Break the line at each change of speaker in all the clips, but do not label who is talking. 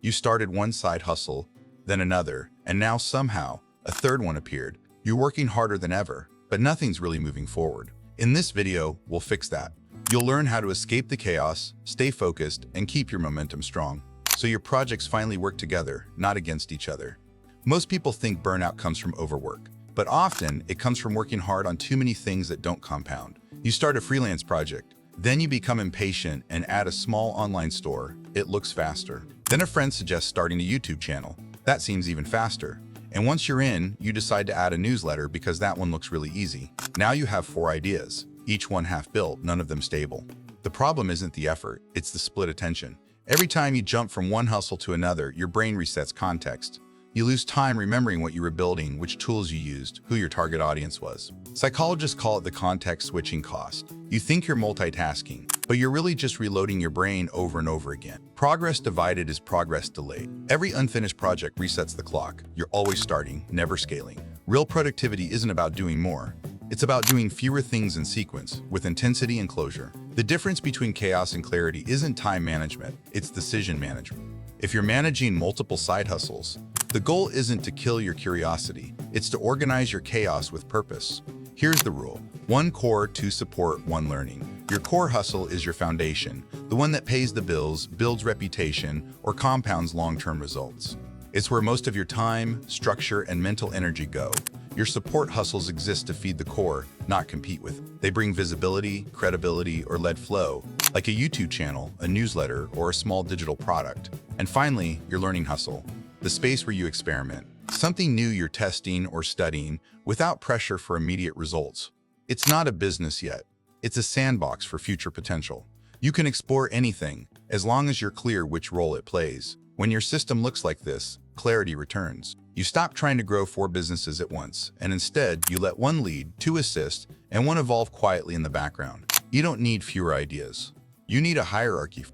You started one side hustle, then another, and now somehow a third one appeared. You're working harder than ever, but nothing's really moving forward. In this video, we'll fix that. You'll learn how to escape the chaos, stay focused, and keep your momentum strong, so your projects finally work together, not against each other. Most people think burnout comes from overwork, but often it comes from working hard on too many things that don't compound. You start a freelance project, then you become impatient and add a small online store. It looks faster. Then a friend suggests starting a YouTube channel. That seems even faster. And once you're in, you decide to add a newsletter because that one looks really easy. Now you have 4 ideas, each one half built, none of them stable. The problem isn't the effort, it's the split attention. Every time you jump from one hustle to another, your brain resets context. You lose time remembering what you were building, which tools you used, who your target audience was. Psychologists call it the context switching cost. You think you're multitasking, but you're really just reloading your brain over and over again. Progress divided is progress delayed. Every unfinished project resets the clock. You're always starting, never scaling. Real productivity isn't about doing more. It's about doing fewer things in sequence, with intensity and closure. The difference between chaos and clarity isn't time management, it's decision management. If you're managing multiple side hustles, the goal isn't to kill your curiosity, it's to organize your chaos with purpose. Here's the rule: 1 core, 2 support, 1 learning. Your core hustle is your foundation, the one that pays the bills, builds reputation, or compounds long-term results. It's where most of your time, structure, and mental energy go. Your support hustles exist to feed the core, not compete with it. They bring visibility, credibility, or lead flow, like a YouTube channel, a newsletter, or a small digital product. And finally, your learning hustle, the space where you experiment, something new you're testing or studying without pressure for immediate results. It's not a business yet. It's a sandbox for future potential. You can explore anything, as long as you're clear which role it plays. When your system looks like this, clarity returns. You stop trying to grow 4 businesses at once, and instead, you let 1 lead, 2 assist, and 1 evolve quietly in the background. You don't need fewer ideas. You need a hierarchy.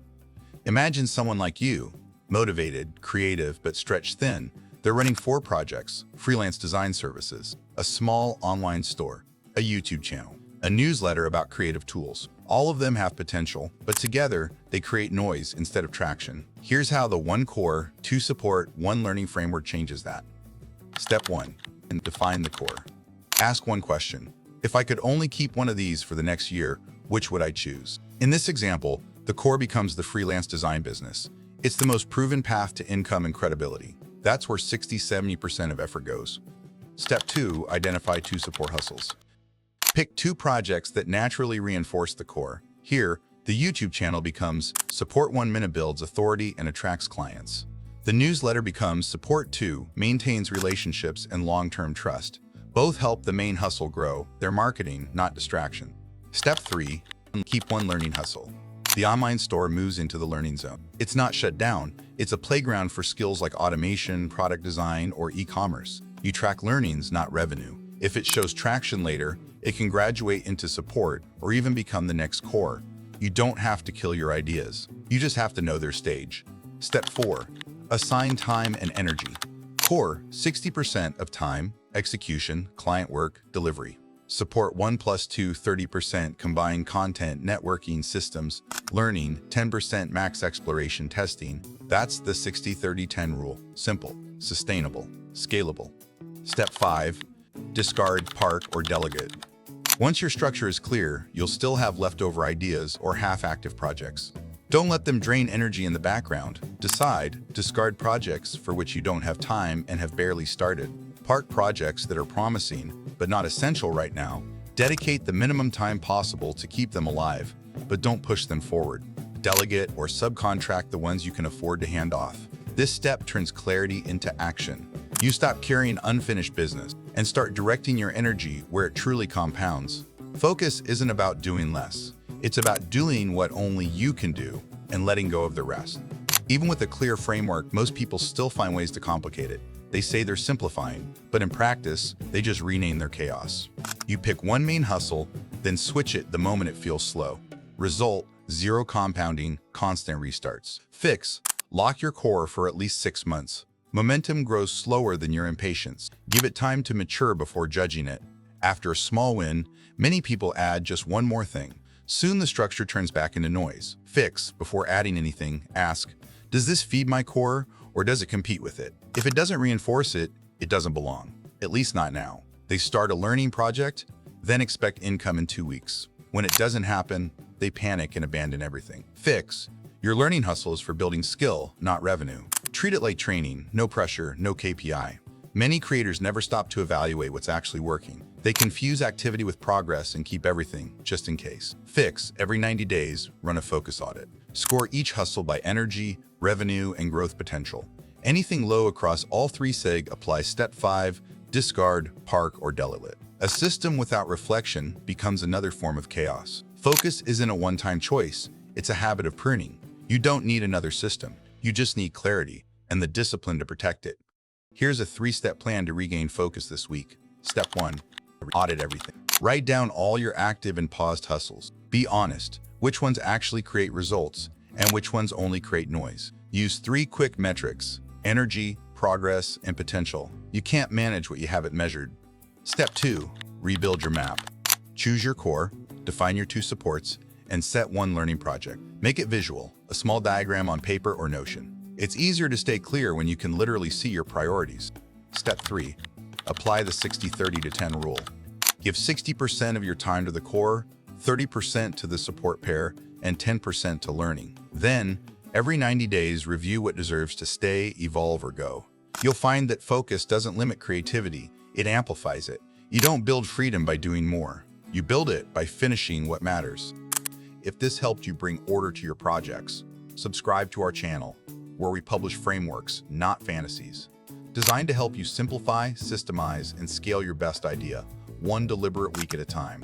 Imagine someone like you, motivated, creative, but stretched thin. They're running 4 projects: freelance design services, a small online store, a YouTube channel, a newsletter about creative tools. All of them have potential, but together they create noise instead of traction. Here's how the 1 core, 2 support, 1 learning framework changes that. Step 1. Define the core. Ask 1 question. If I could only keep one of these for the next year, which would I choose? In this example, the core becomes the freelance design business. It's the most proven path to income and credibility. That's where 60–70% of effort goes. Step 2. Identify 2 support hustles. Pick 2 projects that naturally reinforce the core. Here, the YouTube channel becomes Support 1 Minute builds authority and attracts clients. The newsletter becomes Support 2 maintains relationships and long-term trust. Both help the main hustle grow. They're marketing, not distraction. Step 3. Keep 1 learning hustle. The online store moves into the learning zone. It's not shut down. It's a playground for skills like automation, product design, or e-commerce. You track learnings, not revenue. If it shows traction later, it can graduate into support or even become the next core. You don't have to kill your ideas. You just have to know their stage. Step 4. Assign time and energy. Core, 60% of time, execution, client work, delivery. Support 1 + 2, 30% combined content, networking, systems, learning, 10% max exploration, testing. That's the 60–30–10 rule. Simple, sustainable, scalable. Step 5. Discard, park, or delegate. Once your structure is clear, you'll still have leftover ideas or half-active projects. Don't let them drain energy in the background. Discard projects for which you don't have time and have barely started. Park projects that are promising, but not essential right now. Dedicate the minimum time possible to keep them alive, but don't push them forward. Delegate or subcontract the ones you can afford to hand off. This step turns clarity into action. You stop carrying unfinished business and start directing your energy where it truly compounds. Focus isn't about doing less. It's about doing what only you can do and letting go of the rest. Even with a clear framework, most people still find ways to complicate it. They say they're simplifying, but in practice, they just rename their chaos. You pick 1 main hustle, then switch it the moment it feels slow. Result: 0 compounding, constant restarts. Fix: lock your core for at least 6 months. Momentum grows slower than your impatience. Give it time to mature before judging it. After a small win, many people add just 1 more thing. Soon the structure turns back into noise. Fix: before adding anything, ask, Does this feed my core or does it compete with it? If it doesn't reinforce it, it doesn't belong. At least not now. They start a learning project, then expect income in 2 weeks. When it doesn't happen, they panic and abandon everything. Fix. Your learning hustle is for building skill, not revenue. Treat it like training, no pressure, no KPI. Many creators never stop to evaluate what's actually working. They confuse activity with progress and keep everything, just in case. Fix. Every 90 days, run a focus audit. Score each hustle by energy, revenue, and growth potential. Anything low across all 3 SIG applies step 5, discard, park, or delete. A system without reflection becomes another form of chaos. Focus isn't a one-time choice, it's a habit of pruning. You don't need another system, you just need clarity and the discipline to protect it. Here's a 3-step plan to regain focus this week. Step 1, audit everything. Write down all your active and paused hustles. Be honest, which ones actually create results and which ones only create noise. Use 3 quick metrics: energy, progress, and potential. You can't manage what you haven't measured. Step 2, rebuild your map. Choose your core, define your 2 supports, and set 1 learning project. Make it visual, a small diagram on paper or Notion. It's easier to stay clear when you can literally see your priorities. Step 3, apply the 60-30-10 rule. Give 60% of your time to the core, 30% to the support pair, and 10% to learning. Then, every 90 days, review what deserves to stay, evolve, or go. You'll find that focus doesn't limit creativity, it amplifies it. You don't build freedom by doing more. You build it by finishing what matters. If this helped you bring order to your projects, subscribe to our channel, where we publish frameworks, not fantasies, designed to help you simplify, systemize, and scale your best idea, one deliberate week at a time.